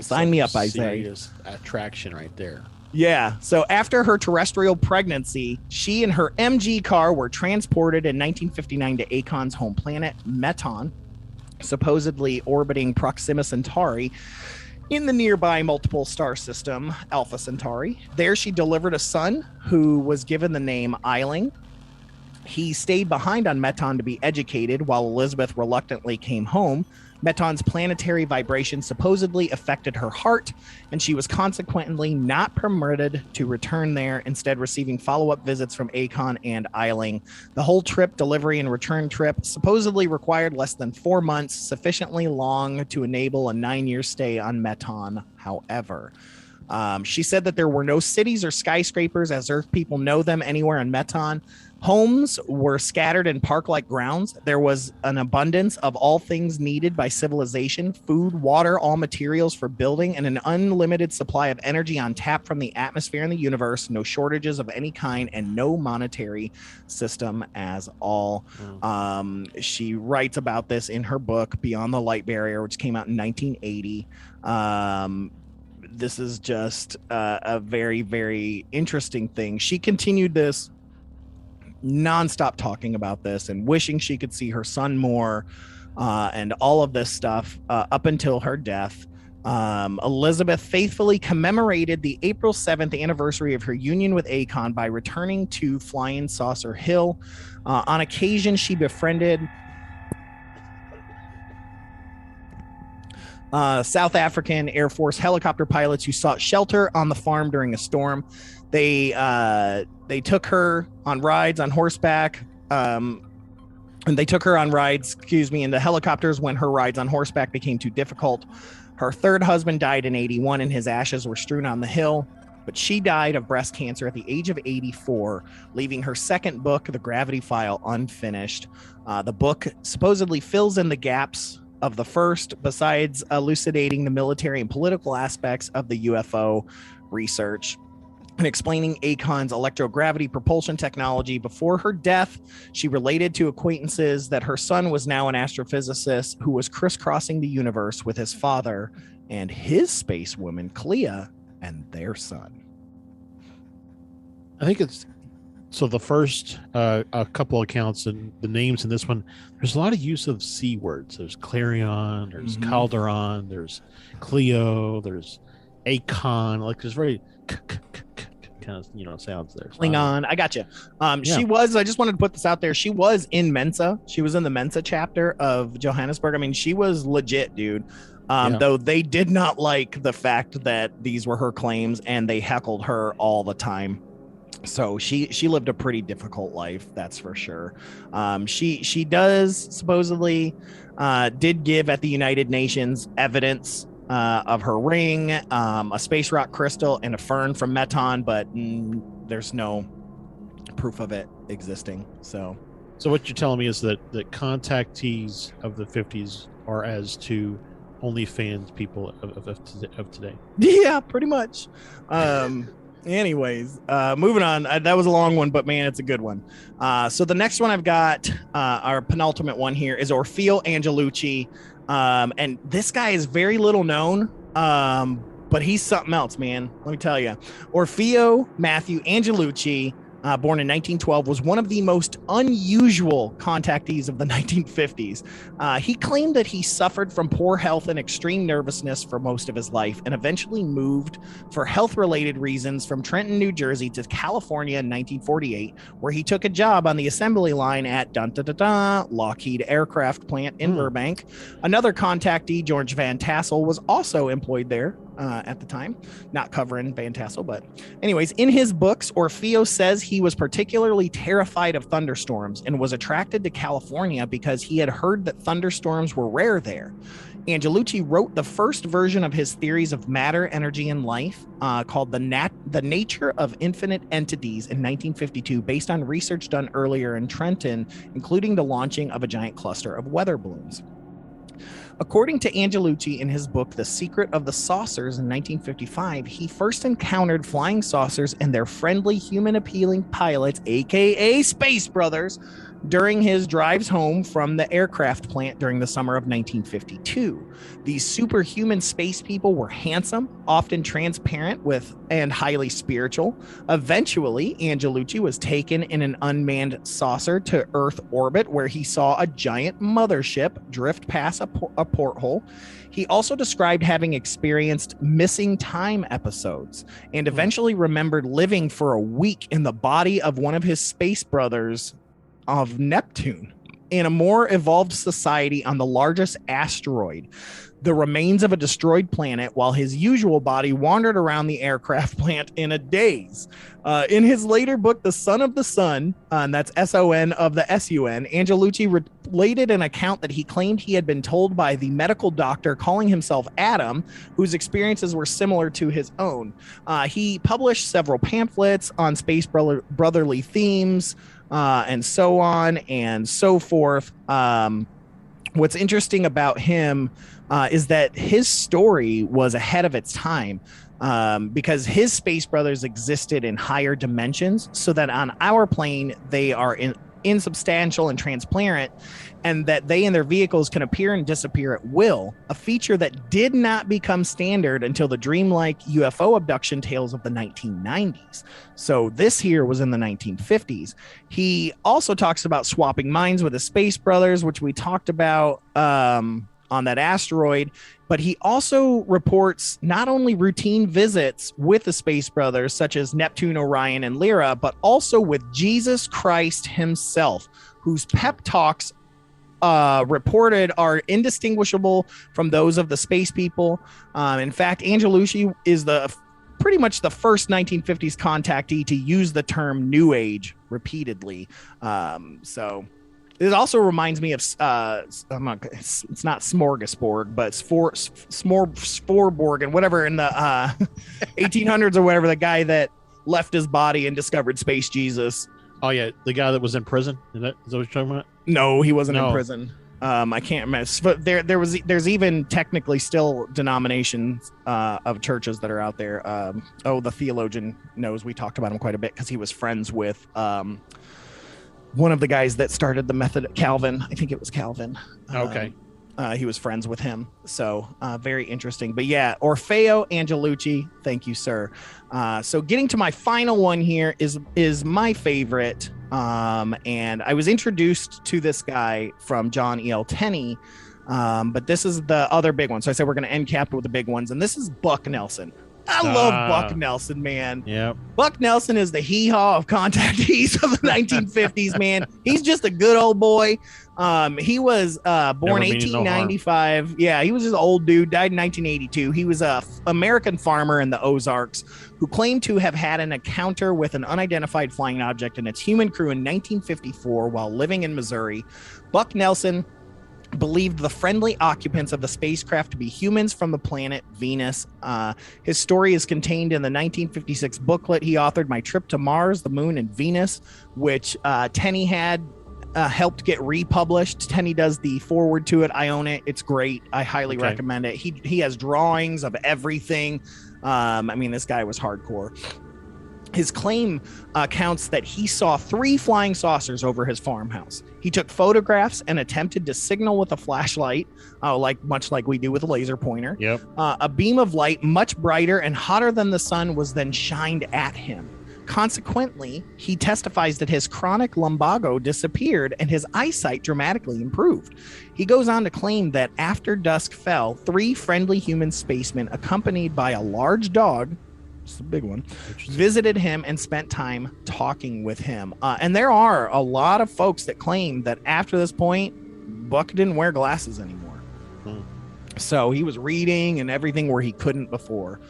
Sign me up, Isaiah. Serious attraction right there. Yeah. So after her terrestrial pregnancy, she and her MG car were transported in 1959 to Akon's home planet, Meton, supposedly orbiting Proxima Centauri, in the nearby multiple star system, Alpha Centauri. There she delivered a son who was given the name Eiling. He stayed behind on Meton to be educated while Elizabeth reluctantly came home. Meton's planetary vibration supposedly affected her heart, and she was consequently not permitted to return there, instead receiving follow-up visits from Akon and Eiling. The whole trip, delivery and return trip, supposedly required less than 4 months, sufficiently long to enable a 9-year stay on Meton, however. She said that there were no cities or skyscrapers as Earth people know them anywhere on Meton. Homes were scattered in park-like grounds. There was an abundance of all things needed by civilization: food, water, all materials for building, and an unlimited supply of energy on tap from the atmosphere in the universe. No shortages of any kind, and no monetary system as all. She writes about this in her book, Beyond the Light Barrier, which came out in 1980. This is just a very, very interesting thing. She continued this nonstop, talking about this and wishing she could see her son more, and all of this stuff up until her death. Elizabeth faithfully commemorated the April 7th anniversary of her union with Akon by returning to Flying Saucer Hill. On occasion, she befriended South African Air Force helicopter pilots who sought shelter on the farm during a storm. They took her on rides on horseback. And they took her on rides, in the helicopters when her rides on horseback became too difficult. Her third husband died in 81 and his ashes were strewn on the hill, but she died of breast cancer at the age of 84, leaving her second book, The Gravity File, unfinished. The book supposedly fills in the gaps of the first, besides elucidating the military and political aspects of the UFO research and explaining Akon's electrogravity propulsion technology. Before her death, she related to acquaintances that her son was now an astrophysicist who was crisscrossing the universe with his father and his space woman, Clea, and their son. I think it's so the first a couple accounts and the names in this one, there's a lot of use of C words. There's Clarion, there's Calderon, there's Cleo, there's Akon. Like there's very kind of sounds there. Klingon. I got you. She was, I just wanted to put this out there. She was in Mensa. She was in the Mensa chapter of Johannesburg. I mean, she was legit, dude. Though they did not like the fact that these were her claims and they heckled her all the time. So she lived a pretty difficult life, that's for sure. She does supposedly did give at the United Nations evidence of her ring, a space rock crystal, and a fern from Meton, but there's no proof of it existing. So what you're telling me is that contactees of the 50s are as to OnlyFans people of today. Yeah, pretty much. Anyways, moving on. That was a long one, but man, it's a good one. So the next one I've got, our penultimate one here, is Orpheel Angelucci. And this guy is very little known, but he's something else, man. Let me tell you. Orpheo Matthew Angelucci, born in 1912, was one of the most unusual contactees of the 1950s. He claimed that he suffered from poor health and extreme nervousness for most of his life and eventually moved for health-related reasons from Trenton, New Jersey to California in 1948, where he took a job on the assembly line at Lockheed Aircraft Plant in Burbank. Another contactee, George Van Tassel, was also employed there at the time, not covering Van Tassel, but anyways, in his books, Orpheo says he was particularly terrified of thunderstorms and was attracted to California because he had heard that thunderstorms were rare there. Angelucci wrote the first version of his theories of matter, energy, and life, called The Nature of Infinite Entities in 1952, based on research done earlier in Trenton, including the launching of a giant cluster of weather balloons. According to Angelucci in his book, The Secret of the Saucers in 1955, he first encountered flying saucers and their friendly, human-appealing pilots, aka Space Brothers, during his drives home from the aircraft plant during the summer of 1952. These superhuman space people were handsome, often transparent and highly spiritual. Eventually, Angelucci was taken in an unmanned saucer to Earth orbit, where he saw a giant mothership drift past a porthole. He also described having experienced missing time episodes and eventually remembered living for a week in the body of one of his space brothers of Neptune in a more evolved society on the largest asteroid, the remains of a destroyed planet, while his usual body wandered around the aircraft plant in a daze. In his later book, The Son of the Sun, and that's S-O-N of the S-U-N, Angelucci related an account that he claimed he had been told by the medical doctor calling himself Adam, whose experiences were similar to his own. He published several pamphlets on space brotherly themes, and so on and so forth. What's interesting about him is that his story was ahead of its time, because his space brothers existed in higher dimensions, so that on our plane they are insubstantial and transparent, and that they and their vehicles can appear and disappear at will, a feature that did not become standard until the dreamlike UFO abduction tales of the 1990s. So this here was in the 1950s. He also talks about swapping minds with his space brothers, which we talked about on on that asteroid. But he also reports not only routine visits with the Space Brothers, such as Neptune, Orion, and Lyra, but also with Jesus Christ himself, whose pep talks reported are indistinguishable from those of the space people. In fact, Angelucci is pretty much the first 1950s contactee to use the term New Age repeatedly. So it also reminds me of it's not Smorgasbord, but Sporborg and whatever in the 1800s or whatever, the guy that left his body and discovered Space Jesus. Oh yeah, the guy that was in prison. Is that what you're talking about? No, he wasn't in prison. I can't remember. But there's even technically still denominations of churches that are out there. The theologian knows, we talked about him quite a bit because he was friends with one of the guys that started the method, Calvin. I think it was Calvin. Okay. He was friends with him. So very interesting. But yeah, Orpheel Angelucci. Thank you, sir. So getting to my final one here is my favorite. And I was introduced to this guy from John E.L. Tenney. But this is the other big one. So I said we're going to end cap with the big ones. And this is Buck Nelson. I love Buck Nelson, man. Yeah. Buck Nelson is the hee-haw of contactees of the 1950s, man. He's just a good old boy. He was born 1895. Yeah, he was just an old dude, died in 1982. He was a American farmer in the Ozarks who claimed to have had an encounter with an unidentified flying object and its human crew in 1954 while living in Missouri. Buck Nelson believed the friendly occupants of the spacecraft to be humans from the planet Venus. His story is contained in the 1956 booklet he authored, My Trip to Mars, the Moon, and Venus, which Tenney had helped get republished. Tenney does the forward to it. I own it. It's great. I highly recommend it. He has drawings of everything. This guy was hardcore. His claim counts that he saw 3 flying saucers over his farmhouse. He took photographs and attempted to signal with a flashlight, much like we do with a laser pointer. Yep. A beam of light much brighter and hotter than the sun was then shined at him. Consequently, he testifies that his chronic lumbago disappeared and his eyesight dramatically improved. He goes on to claim that after dusk fell, 3 friendly human spacemen accompanied by a large dog, it's a big one, visited him and spent time talking with him. And there are a lot of folks that claim that after this point, Buck didn't wear glasses anymore. So he was reading and everything where he couldn't before.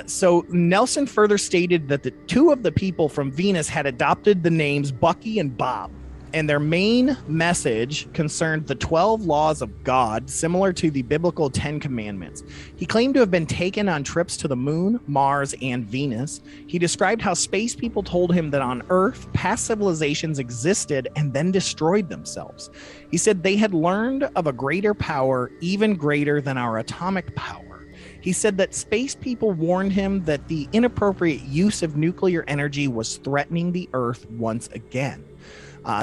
So Nelson further stated that the 2 of the people from Venus had adopted the names Bucky and Bob, and their main message concerned the 12 laws of God, similar to the biblical 10 commandments. He claimed to have been taken on trips to the moon, Mars, and Venus. He described how space people told him that on Earth, past civilizations existed and then destroyed themselves. He said they had learned of a greater power, even greater than our atomic power. He said that space people warned him that the inappropriate use of nuclear energy was threatening the Earth once again.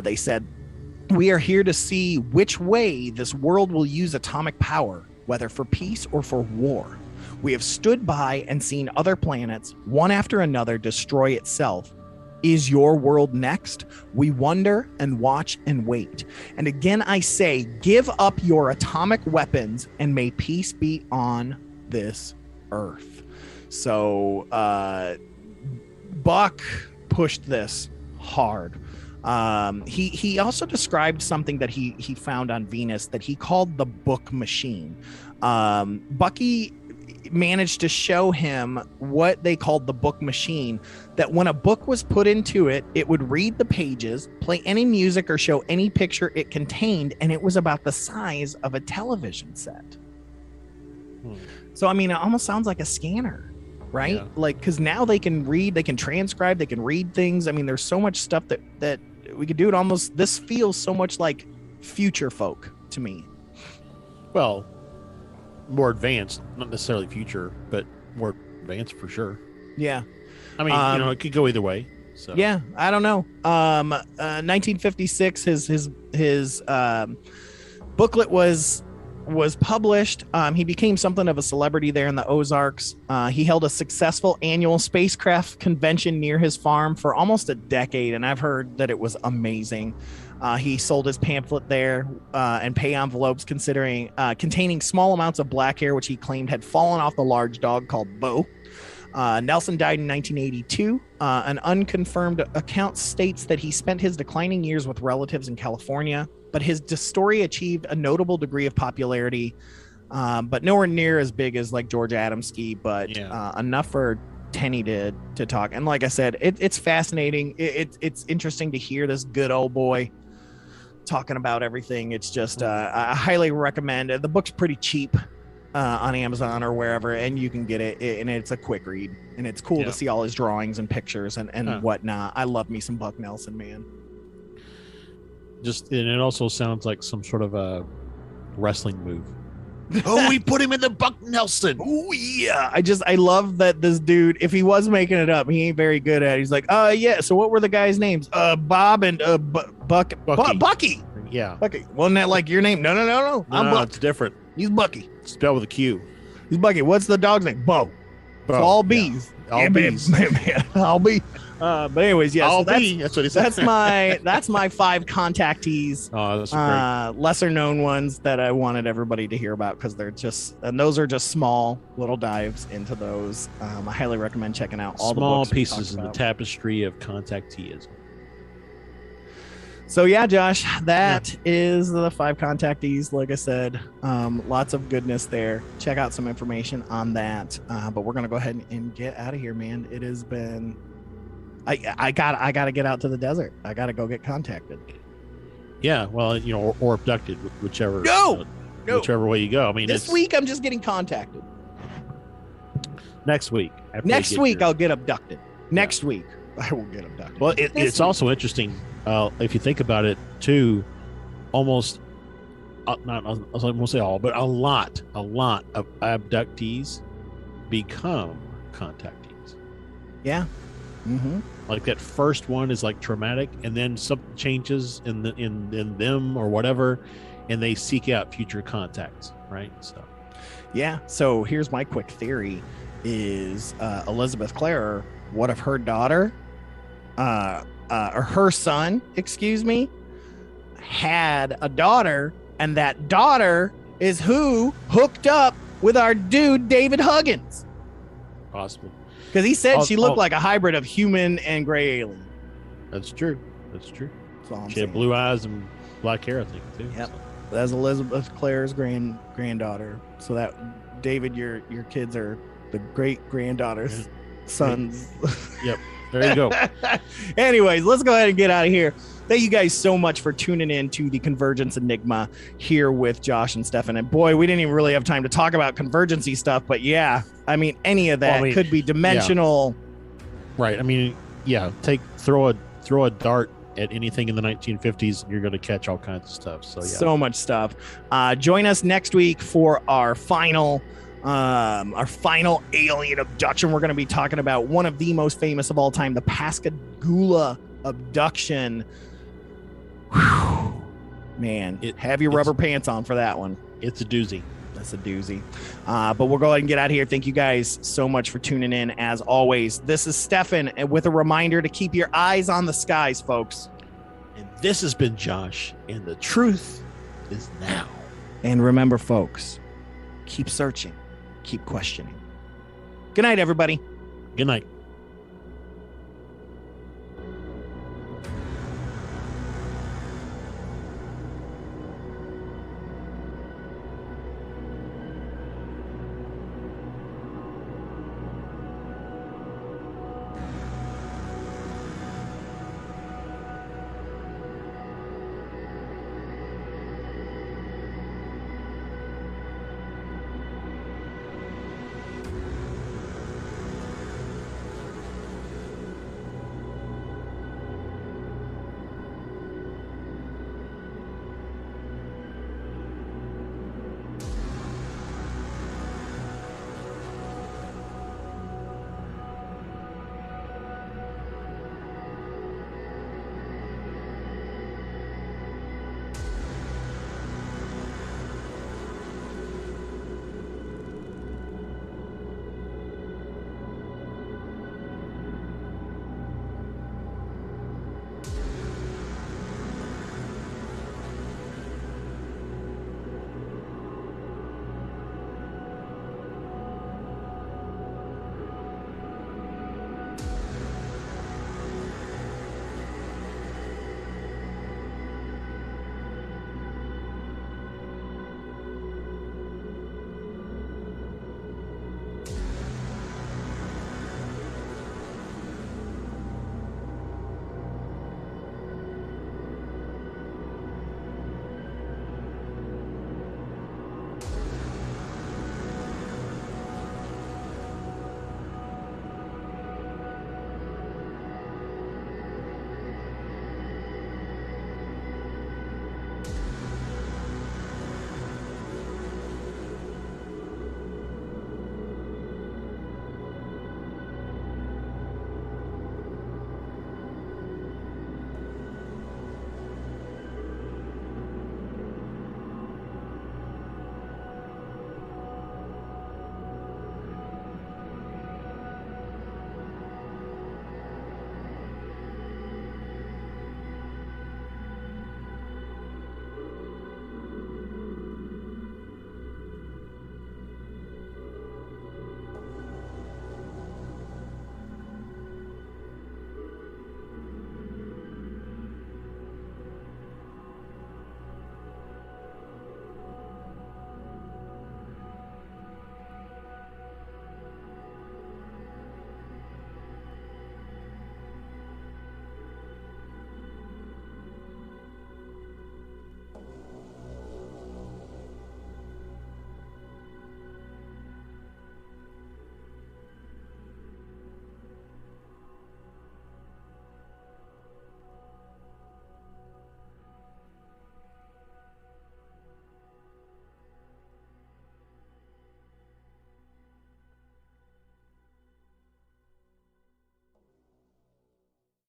They said, "We are here to see which way this world will use atomic power, whether for peace or for war. We have stood by and seen other planets, one after another, destroy itself. Is your world next? We wonder and watch and wait. And again, I say, give up your atomic weapons and may peace be on this Earth." So Buck pushed this hard. He also described something that he found on Venus that he called the book machine. Bucky managed to show him what they called the book machine, that when a book was put into it, it would read the pages, play any music, or show any picture it contained, and it was about the size of a television set. So, it almost sounds like a scanner, right? Yeah. Because now they can read, they can transcribe, they can read things. There's so much stuff that we could do it almost. This feels so much like future folk to me. Well, more advanced, not necessarily future, but more advanced for sure. Yeah. It could go either way. So. Yeah, I don't know. 1956, his booklet was was published, he became something of a celebrity there in the Ozarks. He held a successful annual spacecraft convention near his farm for almost a decade, and I've heard that it was amazing. He sold his pamphlet there and pay envelopes containing small amounts of black hair, which he claimed had fallen off the large dog called Bo. Nelson died in 1982. An unconfirmed account states that he spent his declining years with relatives in California, but his story achieved a notable degree of popularity, but nowhere near as big as like George Adamski, but enough for Tenny to talk. And like I said, it's fascinating. It's interesting to hear this good old boy talking about everything. It's just I highly recommend it. The book's pretty cheap on Amazon or wherever, and you can get it, and it's a quick read, and it's cool to see all his drawings and pictures and whatnot. I love me some Buck Nelson, man. And it also sounds like some sort of a wrestling move. Oh, we put him in the Buck Nelson. Oh yeah. I love that this dude, if he was making it up, he ain't very good at it. He's like, yeah, so what were the guys' names? Bob and Bucky. Yeah. Bucky. Wasn't that like your name? No. I'm Buck. It's different. He's Bucky. Spelled with a Q. He's Bucky. What's the dog's name? Bo. So all B's. Yeah. All B's. Man. I'll be. But anyways, yeah. I'll so be. That's what he said. That's my 5 contactees. Oh, that's great. Lesser known ones that I wanted everybody to hear about, because those are just small little dives into those. I highly recommend checking out all small the books pieces in the tapestry of contacteeism. So yeah, Josh, that is the 5 contactees. Like I said, lots of goodness there. Check out some information on that. But we're gonna go ahead and get out of here, man. It has been. I gotta get out to the desert. I gotta go get contacted. Yeah, well, or abducted, whichever. No. Whichever way you go. I mean, this week I'm just getting contacted. Next week. Next week I'll get abducted. Next week I will get abducted. Well, it's also interesting if you think about it too. Almost, not I won't say all, but a lot of abductees become contactees. Yeah. Mm-hmm. Like that first one is like traumatic, and then something changes in them or whatever, and they seek out future contacts, right? So yeah. So here's my quick theory: is Elizabeth Clare, what if her daughter, or her son, excuse me, had a daughter, and that daughter is who hooked up with our dude David Huggins? Possible. Because he said she looked like a hybrid of human and gray alien. That's true. She had blue eyes and black hair, I think, too. Yep. So. That's Elizabeth Clare's granddaughter. So that, David, your kids are the great granddaughter's sons. Yep. There you go. Anyways, let's go ahead and get out of here. Thank you guys so much for tuning in to the Convergence Enigma here with Josh and Stefan. And boy, we didn't even really have time to talk about convergency stuff, but yeah, I mean, any of that could be dimensional. Yeah. Right. I mean, yeah, throw a dart at anything in the 1950s, and you're going to catch all kinds of stuff. So yeah. So much stuff. Join us next week for our final alien abduction. We're going to be talking about one of the most famous of all time, the Pascagoula Abduction. Whew. Man, have your rubber pants on for that one. It's a doozy. That's a doozy. But we'll go ahead and get out of here. Thank you guys so much for tuning in. As always, this is Stefan, and with a reminder to keep your eyes on the skies, folks. And this has been Josh, and the truth is now. And remember, folks, keep searching, keep questioning. Good night, everybody. Good night.